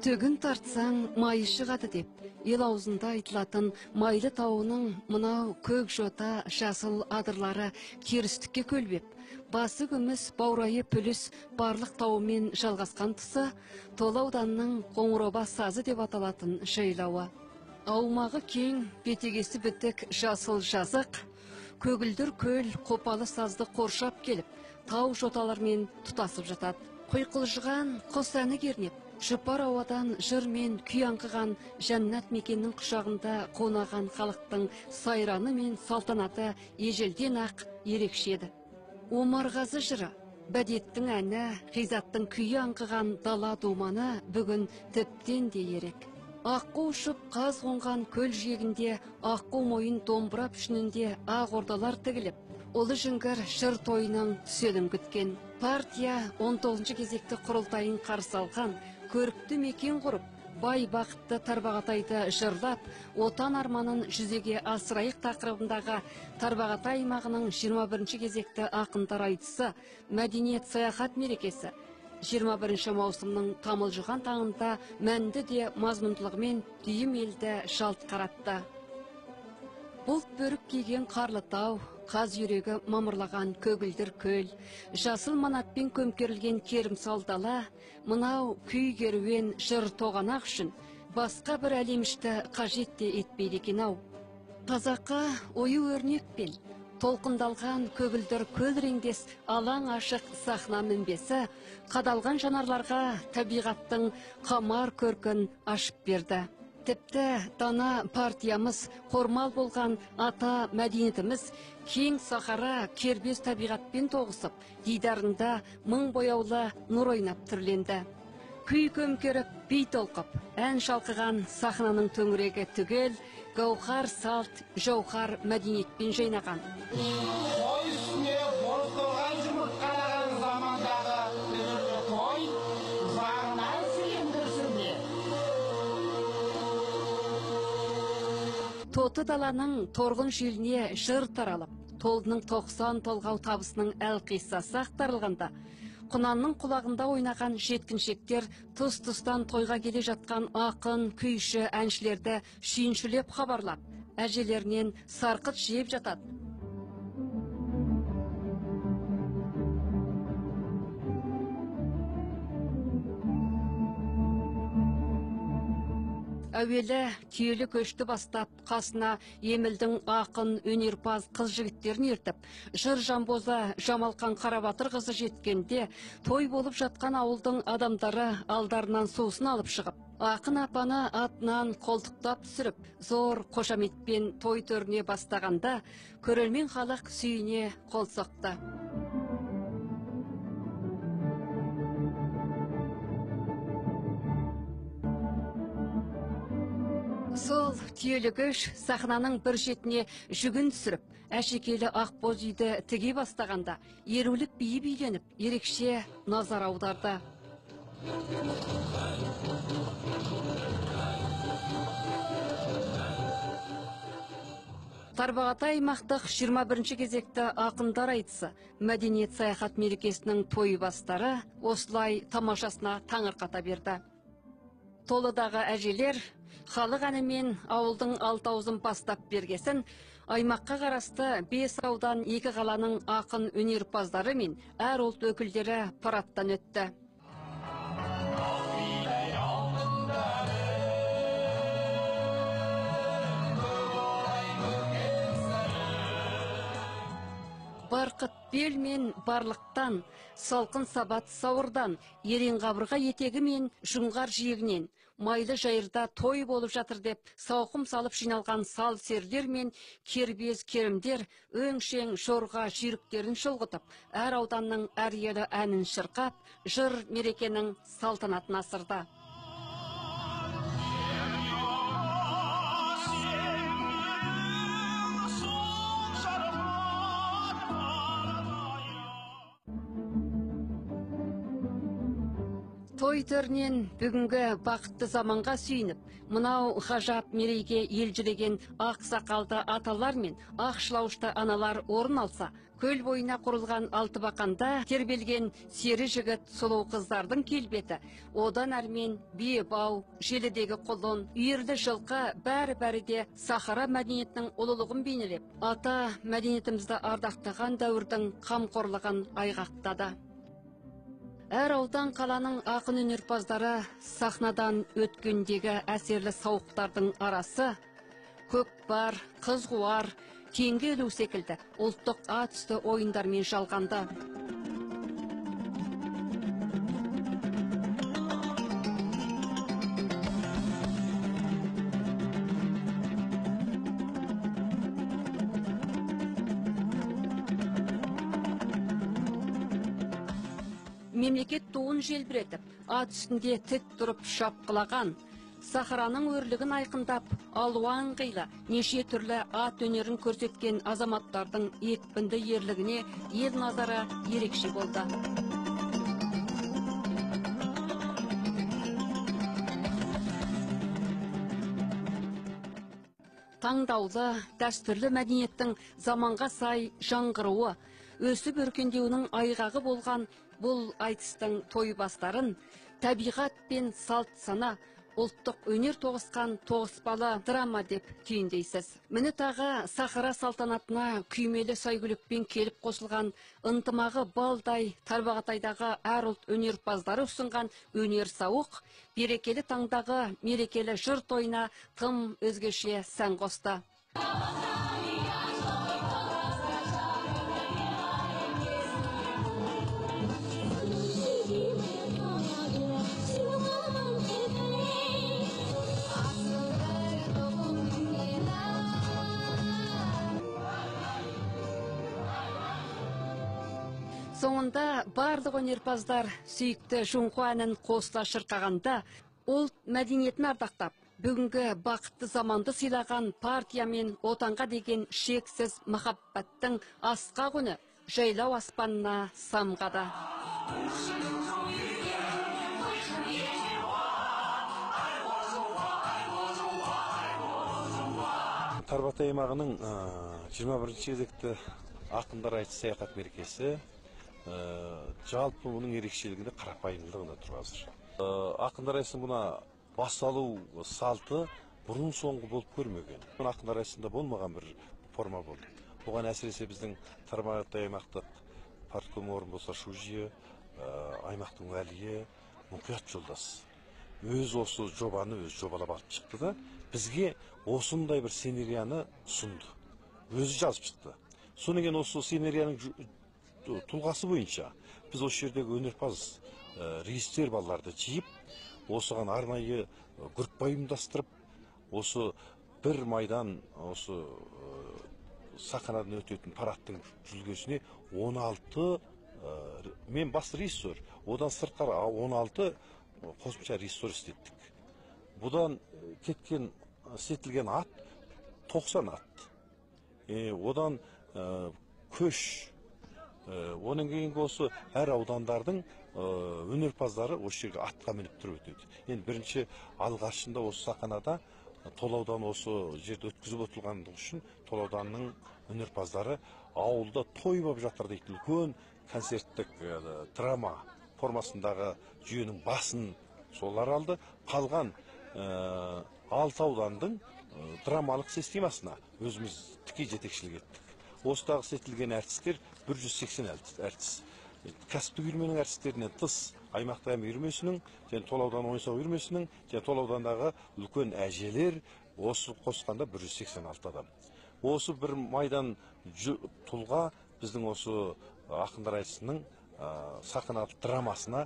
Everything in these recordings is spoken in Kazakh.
Төгін тартсаң, майы шығады деп, ел аузында айтылатын майлы тауының мынау көк жота жасыл адырлары керістікке көлбеп, басы күміс баурайы пүліс барлық тауымен жалғасқан тұсы Тола ауданының Қоңыроба сазы деп аталатын жайлауы. Аумағы кең, бетегесі бітік жасыл жазық, көгілдір көл қопалы сазды қоршап келіп, тау жоталармен тұтасып жатады. Құйқылжыған құс әні кернеп, жұпар ауадан жыр мен күй аңқыған жәннат мекеннің құшағында қонаған халықтың сайраны мен салтанаты ежелден ақ ерекшеді. Омарғазы жыры, бәдеттің әні, ғизаттың күйі аңқыған дала думаны бүгін тіптен де ерек. Аққу ұшып қаз қонған көл жиегінде, аққу мойын домбыра пішінінде ақ ордалар тігіліп, Олы жүңгір жыр тойының түселін күткен. Партия 19 кезекті құрылтайын қарсы алған, көрікті мекен құрып, бай бақытты Тарбағатайды жырлап, отан арманын жүзеге асырайық тақырыбындағы Тарбағатай аймағының 21 кезекті ақындар айтысы, мәдениет саяхат мерекесі 21 маусымның тамылжыған таңында мәнді де мазмұндылығымен дүйім елді жалт қаратты. Бұлт бөрік киген қарлы тау, қаз жүрегі мамырлаған көгілдір көл, жасыл манатпен көмкерілген керімсал дала, мынау күй керуен жыр тоғанақ үшін басқа бір әлемішті қажет те етпейді екен ау. Қазаққа ою өрнекпен толқындалған көгілдір көл реңдес алаң ашық сахна мінбесі қадалған жанарларға табиғаттың қамар көркін ашып берді. Тіпті дана партиямыз, қормал болған ата мәдениетіміз кең сахара кербез табиғатпен тоғысып, дидарында мың бояулы нұр ойнап түрленді. Күй көмкеріп, би толқып, ән шалқыған сахнаның төңірегі түгел, гауһар салт, жауһар мәдениетпен жайнаған. Ой үстіне бозторғай жұмыртқалаған замандағы дүбірлі той, заңнан сүйіндірсінде. Тоты даланың торғын желіне жыр таралып, толдының 90 толғау табысының әлқиссасы ақтарылғанда, құнанның құлағында ойнаған жеткіншектер тұс-тұстан тойға келе жатқан ақын, күйші, әншілерді шүйіншілеп хабарлап, әжелерінен сарқыт жеп жатады. Әуелі киелі көшті бастап, қасына Емілдің ақын, өнерпаз қыз жігіттерін ертіп, жыр жамбоза Жамалқан Қарабатыр қызы жеткенде, той болып жатқан ауылдың адамдары алдарынан сусын алып шығып, ақын апаны атынан қолтықтап түсіріп, зор қошаметпен той төріне бастағанда, көрермен халық сүйіне қол соқты. Сол түйелі көш сахнаның бір шетіне жүгін түсіріп, әшекейлі ақ боз үйді тіге бастағанда, ерулік биі биленіп, ерекше назар аударды. Тарбағатай аймақтық 21 кезекті ақындар айтысы, мәдениет саяхат мерекесінің той бастары осылай тамашасына таңырқата берді. Толыдағы әжелер халық әнімен ауылдың алтаузын бастап бергесін, аймаққа қарасты 5 аудан 2 қаланың ақын өнерпаздары мен әр ұлт өкілдері парадтан өтті. Барқыт бел мен барлықтан, салқын сабат сауырдан, ерен қабырға етегі мен жұмғар жиегінен, майлы жайырда той болып жатыр деп, сауқым салып жиналған сал серлер мен кербез керімдер өңшең жорға жүйріктерін шолғытып, әр ауданның әр елі әнін шырқап, жыр мерекенің салтанатын асырды. Той төрінен бүгінгі бақытты заманға сүйініп, мынау ғажап мерейге елжіреген ақ сақалды аталар мен ақ шылаушты аналар орын алса, көл бойына құрылған Алтыбақанда тербелген сері жігіт сұлу қыздардың келбеті, одан әрмен бие бау, желідегі құлын, үйірлі жылқы бәрі де Сахара мәдениетінің ұлылығын бейнелеп, ата мәдениетімізді ардақтаған дәуірдің қамқорлығын айғақтады. Әр аудан қаланың ақын өнерпаздары сахнадан өткендегі әсерлі сауықтардың арасы көкпар, қыз қуар, теңге ілу секілді ұлттық ат үсті ойындармен жалғанды. Мемлекет туын желбіретіп, ат үстінде тік тұрып шапқылаған, Сахараның өрлігін айқындап, алуан қилы неше түрлі ат өнерін көрсеткен азаматтардың екпінді ерлігіне ел назары ерекше болды. Таңдаулы, дәстүрлі мәдениеттің заманға сай жаңғыруы, өсіп өркендеуінің айғағы болған бұл айтыстың тойбастарын табиғат пен салт сана, ұлттық өнер тоғысқан тоғыспалы драма деп түйіндейсіз. Міне тағы Сахара салтанатына күймелі сәйгүлікпен келіп қосылған ынтымағы балдай Тарбағатайдағы әр ұлт өнерпаздары ұсынған өнер сауық, берекелі таңдағы мерекелі жыр тойына тым өзгеше сән қосты. Соңында барлық өнерпаздар сүйікті жұңқы әнін қосыла шырқағанда, ұлт мәдениетін ардақтап, бүгінгі бақытты заманды сыйлаған партия мен отанға деген шексіз махаббаттың асқақ үні жайлау аспанына самғады. Тарбағатай аймағының 21-ші кезекті ақындар айтыс саяхат мерекесі жалпы оның ерекшелігінде қарапайымдылығында тұр қазір. Ақындар айтысының бұна басталу салты бұрын соңғы болып көрмеген. Ақындар айтысында болмаған бір форма болды. Оған әсіресе біздің Тарбағатай аймақтық партком орынбасары Шужие, аймақтың уәлиі Мұқият Жолдас өз осы жобаны өз жобалап алып шықты да, бізге осындай бір сценарияны сұнды. Өзі жазып шықты. Сонымен осы сценарияның тұлғасы бойынша біз осы жердегі өнерпаз режиссер балаларды жиып, осыған арнайы группа ұйымдастырып, осы бір майдан осы сахнадан өтетін парадтың жүлгесіне 16 мен бас режиссер, одан сыртқары 16 қосымша режиссер істеттік. Бұдан кеткен істетілген ат 90 ат. Одан көш. Оның кейінгі осы әр аудандардың өнерпаздары осы жерге атқа мініп тұрып өтеді. Енді бірінші алғашында осы сахнада Толаудан осы жерді өткізіп отырғандығы үшін Толауданның өнерпаздары ауылда той болып жатыр дейді. Үлкен концерттік драма формасындағы жүйенің басын солар алды. Қалған 6 аудандың драмалық системасына өзіміз тіке жетекшілік еттік. Осыдағы істетілген әртістер 180 әртіс. Кәсіптік үйірменің әртістерінен тыс аймақтағы үйірмесінің, және Толаудан ойын-сауық үйірмесінің, және Толаудандағы үлкен әжелер осы қосқанда 186 адам. Осы бір майдан тұлға біздің осы ақындар айтысының сахналық драмасына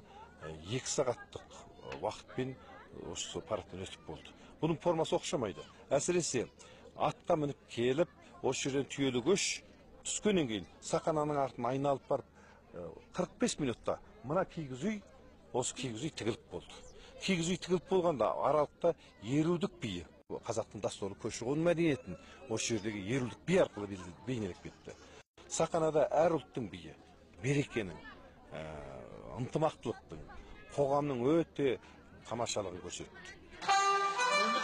2 сағаттық уақытпен осы парадтан өтіп болды. Бұның формасы оқшамайды. Әсіресе атқа мініп келіп, осы жерден түйелі көш түскеннен кейін сахнаның артын айналып барып 45 минутта мына кигіз үй, осы кигіз үй тігіліп болды. Кигіз үй тігіліп болғанда аралықта ерудік биі, қазақтың дәстүрлі көші-қон мәдениетін осы жердегі ерудік би арқылы бейнелеп кетті. Сахнада әр ұлттың биі, берекенің, ынтымақтылықтың, қоғамның өте тамашалығын көрсетті.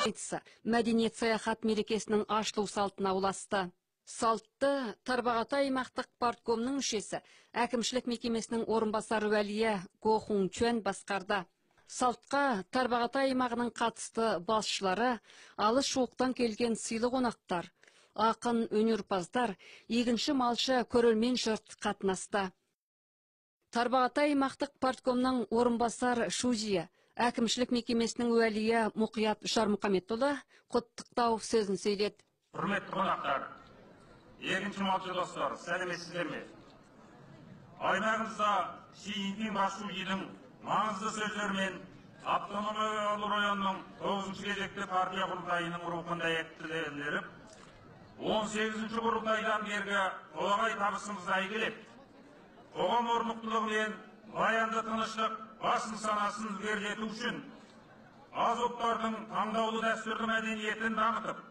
Айтысы мәдениет саяхат мерекесінің ашылу салтына ұласты. Салтты Тарбағатай аймақтық парткомның мүшесі, әкімшілік мекемесінің орынбасары Уәлия Гохунчуэн басқарды. Салтқа Тарбағатай аймағының қатысты басшылары, алыс жуықтан келген сыйлы қонақтар, ақын өнерпаздар, егінші малшы көрермен жұрт қатынасты. Тарбағатай аймақтық парткомның орынбасар Шузия, әкімшілік мекемесінің Уәлия Мұқият Жармұқаметұлы құттықтау сөзін сөйледі. Құрметті қонақтар, егінші малшы достар, сәлеметсіздер ме? Аймағымызда Си Цзиньпин басшылығының маңызды сөздерімен автономиялы районның 9-шы кезекті партия құрылтайының рухында еттілеріп, 18-ші құрылтайдан бергі толағай табысымызды әйгілеп, қоғам орнықтылығы мен баянды тыныштық басын санасын ілгерілету үшін аз ұлттардың таңдаулы дәстүрлі мәдениетін дамытып,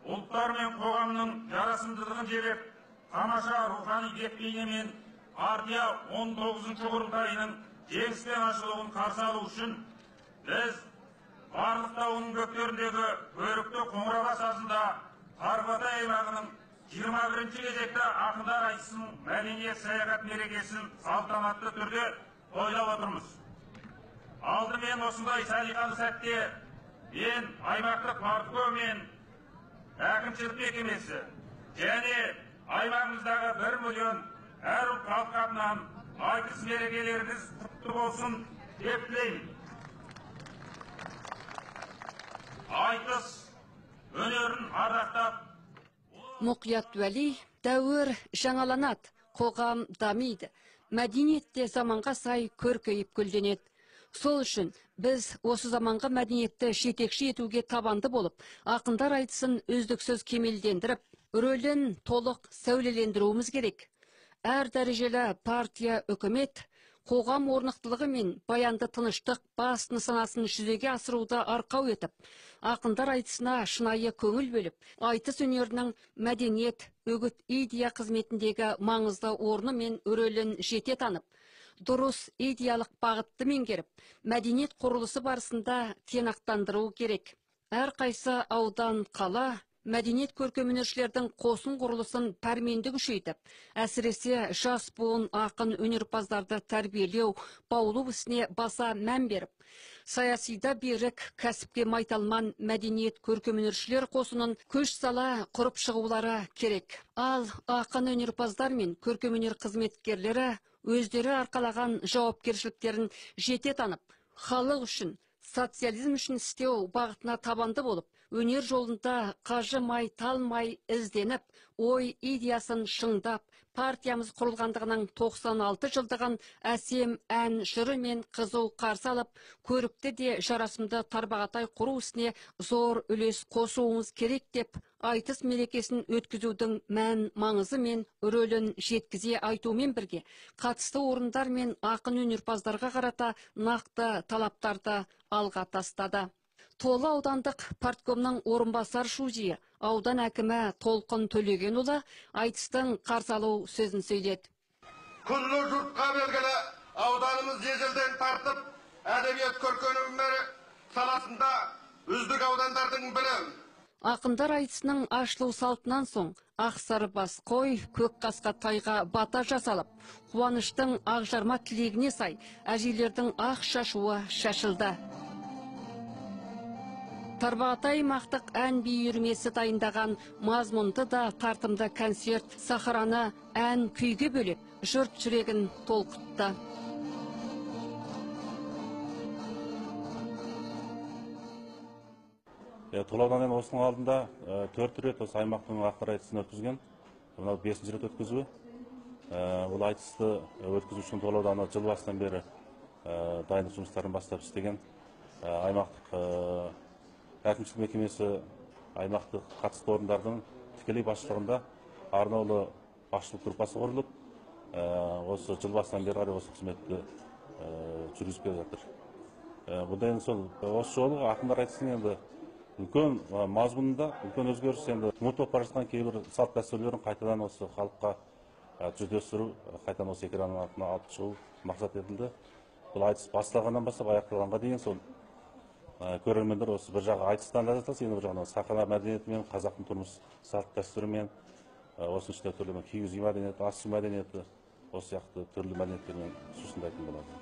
ұлттар мен қоғамның жарасымдылығын жебеп, тамаша рухани бет-бейне мен партия 19-ші құрылтайының жеңіспен ашылуын қарсы алу үшін біз барлық тауының бөктеріндегі бөрікті қоңырала сазында Тарбағатай аймағының 21-ші кезекті ақындар айтысының мәдениет саяхат мерекесін салтанатты түрде тойлап отырмыз. Алдымен осындай салиқалы сәтте мен аймақтық партком мен әкімшілік мекемесі және аймағымыздағы 1 миллион әр ұлт халқы атынан айтыс мерекелеріңіз құтты болсын деп тілеймін. Айтыс өнерін ардақтап, Мұқият Уәли, дәуір жаңаланады, қоғам дамиды, мәдениетте заманға сай көркейіп гүлденеді. Сол үшін біз осы заманғы мәдениетті жетекші етуге табанды болып, ақындар айтысын үздіксіз кемелдендіріп, рөлін толық сәулелендіруіміз керек. Әр дәрежелі партия, үкімет, қоғам орнықтылығы мен баянды тыныштық бас нысанасын жүзеге асыруды арқау етіп, ақындар айтысына шынайы көңіл бөліп, айтыс өнерінің мәдениет, үгіт, идея қызметіндегі маңызды орны мен рөлін жете танып, дұрыс идеялық бағытты меңгеріп, мәдениет құрылысы барысында тиянақтандыру керек. Әрқайсы аудан, қала, мәдениет көркемөнершілердің қосын құрылысын пәрменді күшейтіп, әсіресе жас буын ақын өнерпаздарды тәрбиелеу, баулу ісіне баса мән беріп, саясида берік, кәсіпке майталман мәдениет көркемөнершілер қосынын көш сала құрып шығулары керек. Ал ақын өнерпаздар мен көркемөнер қызметкерлері өздері арқалаған жауапкершіліктерін жете танып, халық үшін, социализм үшін істеу бағытына табанды болып, өнер жолында қажымай, талмай ізденіп, ой идеясын шыңдап, партиямыз құрылғандығының 96 жылдығын әсем ән жыры мен қызу қарсы алып, көрікті де жарасымды Тарбағатай құру ісіне зор үлес қосуымыз керек деп, айтыс мерекесін өткізудің мән маңызы мен рөлін жеткізе айтумен бірге, қатысты орындар мен ақын өнерпаздарға қарата нақты талаптарды алға тастады. Толы аудандық парткомның орынбасар Шузия, аудан әкімі Толқын Төлегенұлы айтыстың қарсы алу сөзін сөйледі. Күллі жұртқа белгілі ауданымыз ежелден тартып, әдебиет көркемөнер саласында үздік аудандардың бірі. Ақындар айтысының ашылу салтынан соң ақсары бас қой, көк қасқа тайға бата жасалып, қуаныштың ақжарма тілегіне сай әжелердің ақ шашуы шашылды. Тарбағатай аймақтық ән би үйірмесі дайындаған мазмұнды да тартымды концерт сахараны ән күйге бөлеп, жұрт жүрегін толқытты. Толаудан осының алдында 4 рет осы аймақтың ақындар айтысын өткізген. Мынау 5-ші рет өткізуі. Ол айтысты өткізу үшін Толаудан жыл басынан бері дайындық жұмыстарын бастап істеген. Аймақтық әкімшілік мекемесі аймақтық қатысты орындардың тікелей басшылығында арнаулы басшылық группасы құрылып, осы жыл басынан бері қарай осы қызметті жүргізіп келе жатыр. Бұдан соң осы жолы ақындар айтысының енді үлкен мазмұнында үлкен өзгеріс, енді ұмытылып бара жатқан кейбір салт дәстүрлерін қайтадан осы халыққа жүздестіру, қайтадан осы экранның артына алып шығу мақсат етілді. бұл айтыс басталғаннан бастап аяқталғанға дейін сол көрермендер осы бір жағы айтыстан да жатса, енді бір жағынан сахна мәдениетімен, қазақтың тұрмыс салт дәстүрімен, осы ішінде түрлі киіз үй мәдениеті, ас үй мәдениеті, осы сияқты түрлі мәдениеттермен сусындайтын болады.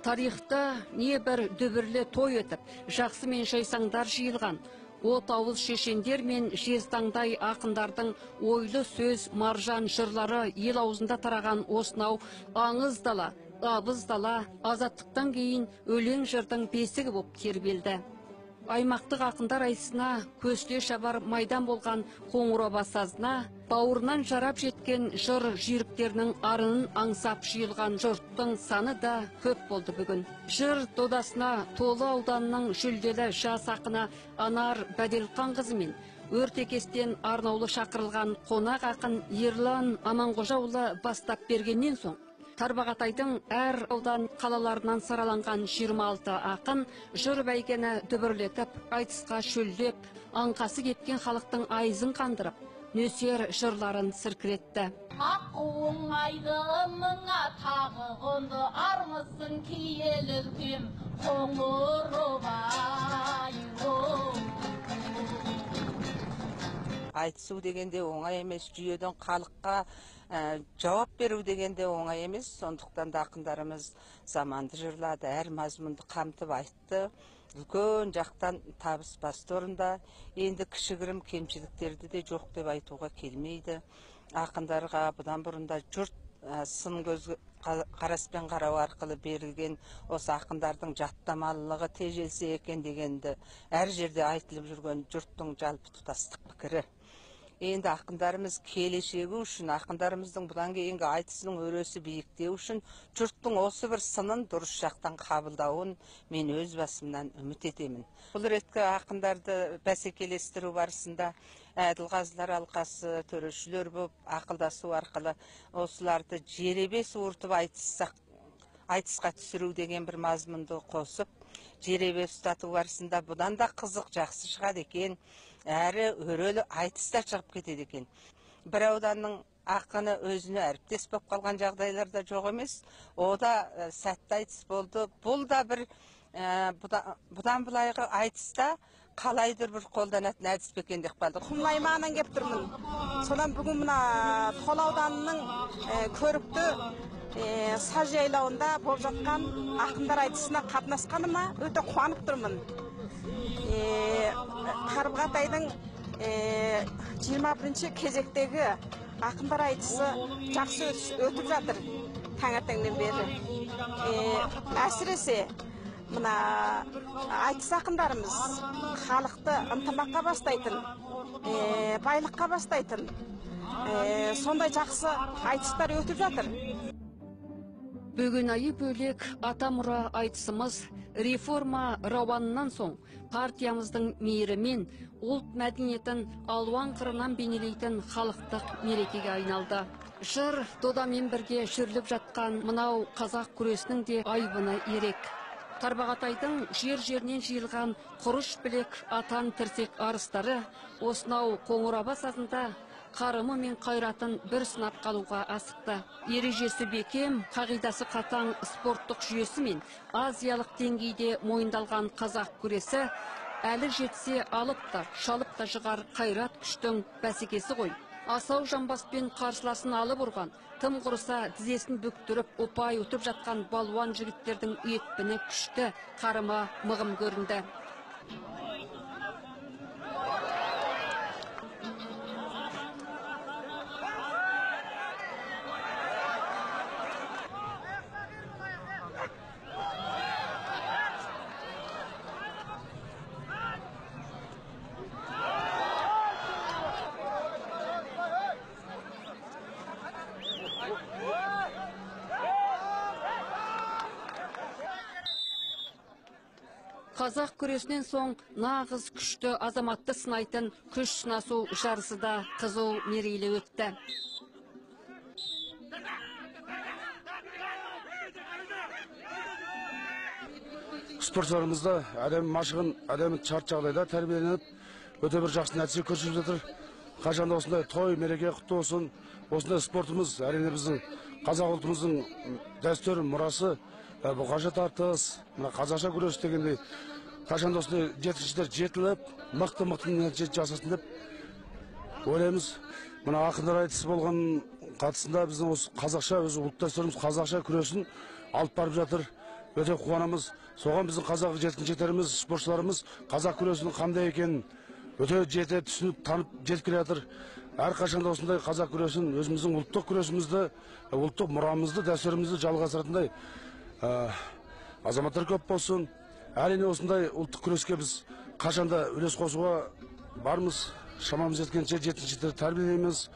Тарихта не бір дүбірлі той өтіп, жақсы мен жайсаңдар жиылған. От ауыз шешендер мен жезтаңдай ақындардың ойлы сөз, маржан жырлары ел аузында тараған осынау аңыз дала, абыз дала, азаттықтан кейін өлең жырдың бесігі боп тербелді. Аймақтық ақындар айтысына көсіле шабар майдан болған Қоңырова сазына, бауырынан жарап жеткен жыр жүйріктерінің арынын аңсап жиылған жұрттың саны да көп болды бүгін. Жыр додасына Толы ауданының жүлделі жас ақыны Анар Бәделқанқызы мен Өртекестен арнаулы шақырылған қонақ ақын Ерлан Аманғожаұлы бастап бергеннен соң, Тарбағатайдың әр аудан қалаларынан сараланған 26 ақын жыр бәйгені дүбірлетіп, айтысқа шөлдеп, аңқасы кеткен халықтың айызын қандырып, нөсер жырларын сіркіретті. Ақуың айдымыңа тағы қонды, армысың киелі үлкем Қоңырова. Айтысу дегенде оңай емес, жүйеден халыққа жауап беру дегенде оңай емес. Сондықтан да ақындарымыз заманды жырлады, әр мазмұнды қамтып айтты. Үлкен жақтан табыс басты орында. Енді кішігірім кемшіліктерді де жоқ деп айтуға келмейді. Ақындарға бұдан бұрында жұрт сын көз қараспен қарау арқылы берілген осы ақындардың жаттамалылығы тежелсе екен дегенді әр жерде айтылып жүрген жұрттың жалпы тұтастық пікірі. Енді ақындарымыз келешегі үшін, ақындарымыздың бұдан кейінгі айтысының өресі биіктеу үшін жұрттың осы бір сынын дұрыс жақтан қабылдауын мен өз басымнан үміт етемін. Бұл реткі ақындарды бәсекелестіру барысында әділқазылар алқасы төрешілер болып ақылдасу арқылы осыларды жеребе суыртып айтысқа түсіру деген бір мазмұнды қосып, жеребе ұстату барысында бұдан да қызық жақсы шығады екен, әрі өрелі айтыста шығып кетеді екен. Бір ауданның ақыны өзіне әріптес болып қалған жағдайларда жоқ емес, о да сәтті айтыс болды. Бұл да бір бұдан былайғы айтыста қалайдыр бір қолданатын әдіс бекен деп қалды. Құмыл аймағынан кеп тұрмын. Содан бүгін мына Толы ауданының көрікті саз жайлауында болып жатқан ақындар айтысына қатынасқаныма өте қуанып тұрмын. Тарбағатайдың 21 кезектегі ақындар айтысы жақсы өтіп жатыр таңертеңнен бері. Әсіресе мына айтыс ақындарымыз халықты ынтымаққа бастайтын, байлыққа бастайтын, сондай жақсы айтыстар өтіп жатыр. Бүгін айы бөлек атамұра айтысымыз реформа рауанынан соң партиямыздың мейірімен ұлт мәдениетін алуан қырынан бейнелейтін халықтық мерекеге айналды. Жыр додамен бірге жүріліп жатқан мынау қазақ күресінің де айбыны ерек. Тарбағатайдың жер-жерінен жиылған құрыш білек атан тірсек арыстары осынау Қоңырова сазында қарымы мен қайратын бір сынап қалуға асықты. Ережесі бекем, қағидасы қатаң спорттық жүйесі мен азиялық деңгейде мойындалған қазақ күресі әлі жетсе алып та, шалып та жығар қайрат күштің бәсекесі ғой. Асау жамбаспен қарсыласын алып ұрған, тым құрыса тізесін бүктіріп, ұпай ұтып жатқан балуан жігіттердің екпіні күшті, қарымы мығым көрінді. Қазақ күресінен соң нағыз күшті азаматты сынайтын күш сынасу жарысы да қызу мерейлі өтті. Спортшыларымызда әдемі машығын, әдемі шарт жағдайда тәрбиеленіп, өте бір жақсы нәтиже көрсетіп жатыр. Қашанда осындай той, мереке құтты болсын. Осындай спортымыз әрине біздің қазақ ұлтымыздың дәстүр, мұрасы, бұқаша тартыс, мына қазақша күрес дегендей қашан да осындай жетістіктер жетіліп, мықты нәтиже жасасын деп ойлаймыз. Мына ақындар айтысы болған қатысында біздің осы қазақша, өз ұлт дәстүріміз қазақша күресін алып барып жатыр. Өте қуанамыз. Соған біздің қазақ жеткіншектеріміз, спортшыларымыз қазақ күресінің қандай екенін өте жете түсініп, танып жетіп келе жатыр. Әрқашан да осындай қазақ күресін, өзіміздің ұлттық күресімізді, ұлттық мұрамызды, дәстүрімізді жалғастыратындай азаматтар көп болсын. Әрине осындай ұлттық күреске біз қашанда үлес қосуға бармыз. Шамамыз жеткенше жеткіншектерді тәрбиелейміз.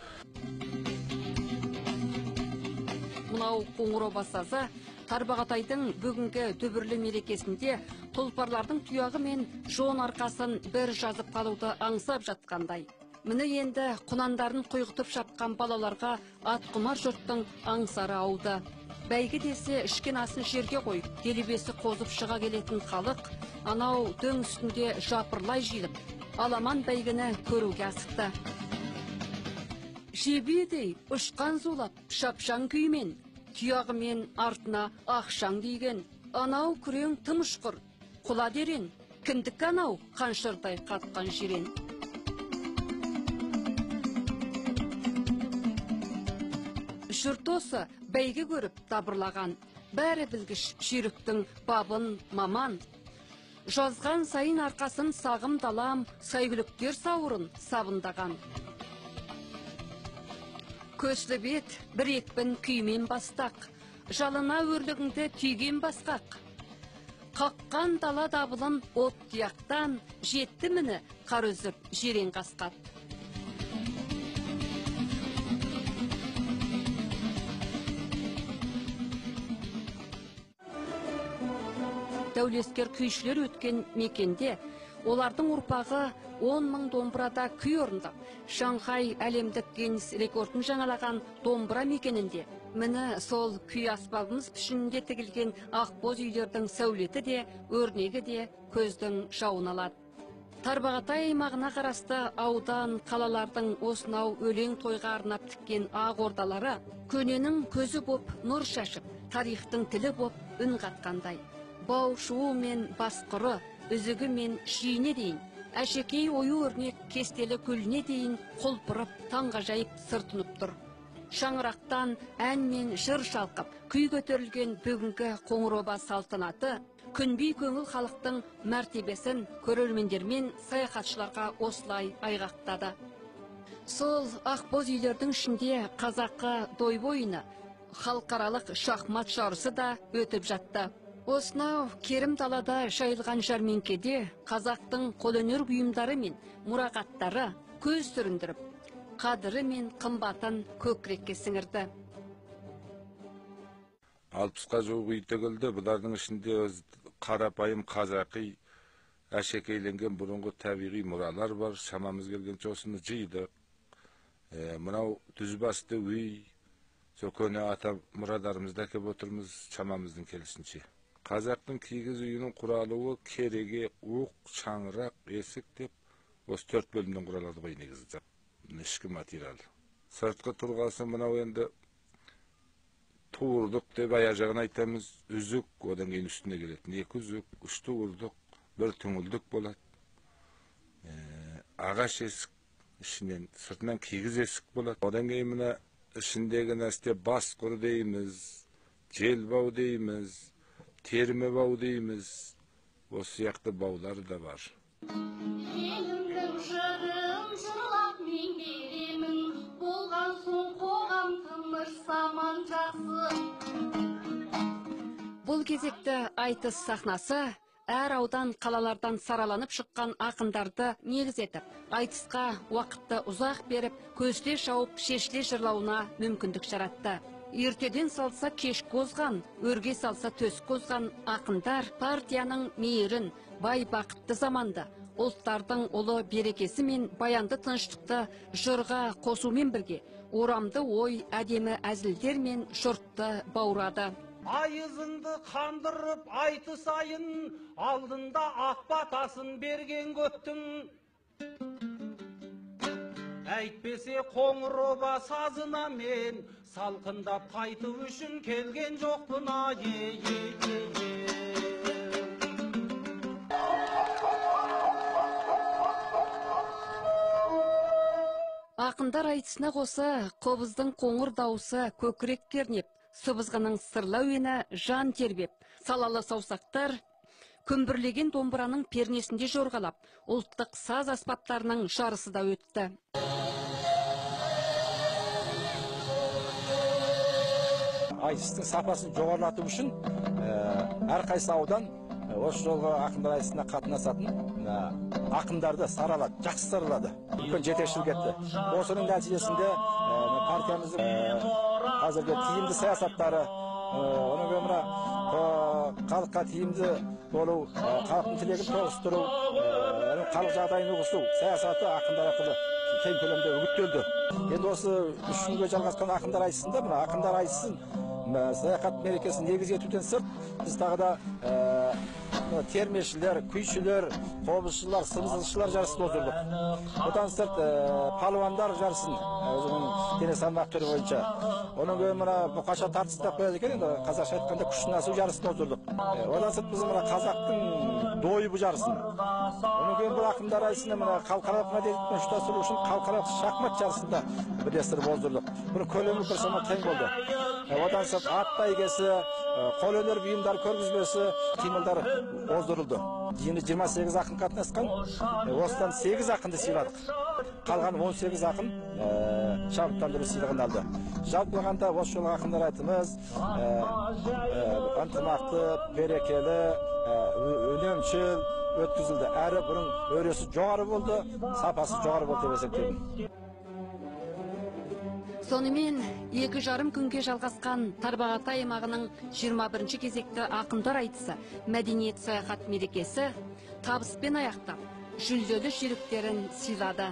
Мынау Қоңырау сазы Тарбағатайдың бүгінгі дүбірлі мерекесінде тұлпарлардың тұяғы мен жон арқасын бір жазып қалуды аңсап жатқандай. Міне енді құнандарын құйғытып шапқан балаларға атқұмар жұрттың аңсары ауды. Бәйгі десе ішкен асын жерге қойып, делебесі қозып шыға келетін халық, анау дөң үстінде жапырлай жиылып, аламан бәйгіні көруге асықты. Жебедей ұшқан зулап, шапшаң күймен, тұяғымен артына ақшаң дейген, анау күрең тым ұшқыр, құла дерен, кіндік анау қаншырдай қатқан жирен. Жұрт осы бәйге көріп табырлаған, бәрі білгіш жүйріктің бабын маман. Жазған сайын арқасын сағым далам, сайгүліктер сауырын сабындаған. Көзлі бет бір екпін күймен бастақ, жалына өрлігіңді түйген басқақ. Қаққан дала дабылын от тұяқтан, жетті міні қар үзіп жерен қасқат. Дәулескер күйшілер өткен мекенде, олардың ұрпағы 10 мың домбырада күй орындап, Шанхай әлемдік Гиннес рекордын жаңалаған домбыра мекенінде, міне сол күй аспабымыз пішінінде тігілген ақбоз үйлердің сәулеті де, өрнегі де көздің жауын алады. Тарбағатай аймағына қарасты аудан, қалалардың осынау өлең тойға арнап тіккен ақ ордалары, көненің көзі боп нұр шашып, тарихтың тілі боп үн қатқандай. Бау шуы мен басқыры, үзігі мен шиіне дейін, әшекей ою өрнек кестелі күліне дейін құлпырып, таңғажайып сыртынып тұр. Шаңырақтан ән мен жыр шалқып, күй көтерілген бүгінгі Қоңырау салтанаты, күнби көңіл халықтың мәртебесін көрермендермен саяхатшыларға осылай айғақтады. Сол ақбоз үйлердің ішінде қазақы дойбы ойыны, халықаралық шахмат жарысы да өтіп жатты. Осынау керім далада жайылған жәрмеңкеде қазақтың қолөнер бұйымдары мен мұрағаттары көз сүріндіріп, қадірі мен қымбатын көкірекке сіңірді. 60-қа жуық үй тігілді. Бұлардың ішінде қарапайым қазақи әшекейленген бұрынғы табиғи мұралар бар. Шамамыз келгенше осыны жидық. Мынау дүзбасты үй, көне ата мұрадарымызды әкеп отырмыз шамамыздың келісінше. Қазақтың кигіз үйінің құралуы кереге, уқ, шаңырақ, есік деп, осы 4 бөлімнен құралады ғой негізі. Ішкі материал. Сыртқы тұлғасы мынау енді туырдық деп аяқ жағын айтамыз, үзік, одан кейін үстіне келетін 2 үзік, 3 туырдық, 1 түңілдік болады. Ағаш есік, ішінен, сыртынан кигіз есік болады. Одан кейін мына ішіндегі нәрсе бас құр дейміз, желбау дейміз, терме бау дейміз, осы сияқты баулар да бар. Елімнің жырын жырлап мен беремін, болған соң қоғам тыныш заман жақсы. Бұл кезекті айтыс сахнасы әр аудан қалалардан сараланып шыққан ақындарды негіз етіп, айтысқа уақытты ұзақ беріп, көзде шауып шешіле жырлауына мүмкіндік жаратты. Ертеден салса кеш қозған, өрге салса төс қозған ақындар партияның мейірін, бай бақытты заманды, ұлттардың ұлы берекесі мен баянды тыныштықты жырға қосумен бірге, орамды ой, әдемі әзілдер мен жұртты баурады. Айызыңды қандырып айты сайын, алдында ақ батасын берген көптің. әйтпесе қоңыр оба сазына мен салқындап қайту үшін келген жоқпын Ақындар айтысына қоса қобыздың қоңыр дауысы көкірек кернеп, сыбызғының сырлы әуені жан тербеп, салалы саусақтар күмбірлеген домбыраның пернесінде жорғалап, ұлттық саз аспаптарының жарысы да өтті. Айтыстың сапасын жоғарылату үшін әрқайсы аудан осы жолғы ақындар айтысына қатынасатын ақындарды саралады, жақсы саралады. Үлкен жетекшілік етті. Осының нәтижесінде партиямыздың қазіргі тиімді саясаттары, оның өмірі халыққа тиімді болу, халықтың тілегін тоғыстыру, халық жағдайын ұғысу саясаты ақындар арқылы кең көлемде үгіттелді. Енді осы 3 күнге жалғасқан ақындар айтысында, ақындар айтысын саяхат мерекесін негізге етуден сырт, біз тағы да термешілер, күйшілер, қобызшылар, сымызғышылар жарысын отырдық. Одан сырт палуандар жарысын, өзінің дене салмақ түрі бойынша. Оның өмірі бұқаша тартыстап қояды екен, енді қазақша айтқанда күшін асу жарысын отырдық. Одан сырт біз қазақтың дойбы жарысын. Оның кейін бұл ақындар айтысында халықаралық мәдениетпен ұштастыру үшін халықаралық шахмат жарысында бірлестіріп оздырдық. Бұның көлемі біршама тең болды. Одан сырт ат бәйгесі, қолөнер бұйымдар көргізбесі, қимылдар оздырылды. 28 ақын қатынасқан, осыдан 8 ақынды сыйладық. Қалған 18 ақын шабыттандыру сыйлығын алды. Жалпылағанда осы жолғы ақындар айтымыз ынтымақты, берекелі, үнемшіл өткізілді. Әрі бұрын өресі жоғары болды, сапасы жоғары болды деп есептеймін. Сонымен 2,5 күнге жалғасқан Тарбағатай аймағының 21 кезекті ақындар айтысы мәдениет саяхат мерекесі табыспен аяқтап, жүлделі жүйріктерін сыйлады.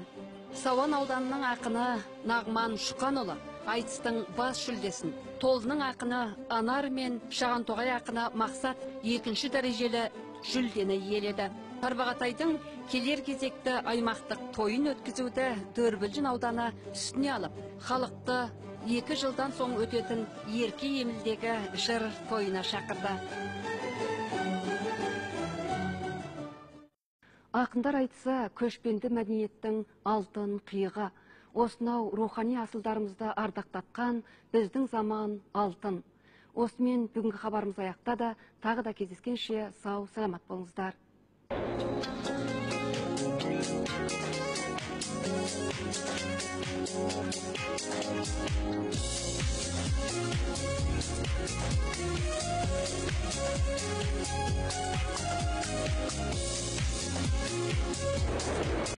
Сауан ауданының ақыны Нағман Шұқанұлы айтыстың бас жүлдесін, Толының ақыны Анар мен Шағантоғай ақыны Мақсат 2-ші дәрежелі жүлдені иеледі. Тарбағатайдың келер кезекті аймақтық тойын өткізуді Дөрбілжін ауданы үстіне алып, халықты 2 жылдан соң өтетін ерке емілдегі жыр тойына шақырды. Ақындар айтысы көшпенді мәдениеттің алтын қиығы. Осынау рухани асылдарымызды ардақтатқан біздің заман алтын. Осымен бүгінгі хабарымыз аяқтады. Тағы да кездескенше сау, саламат болыңыздар.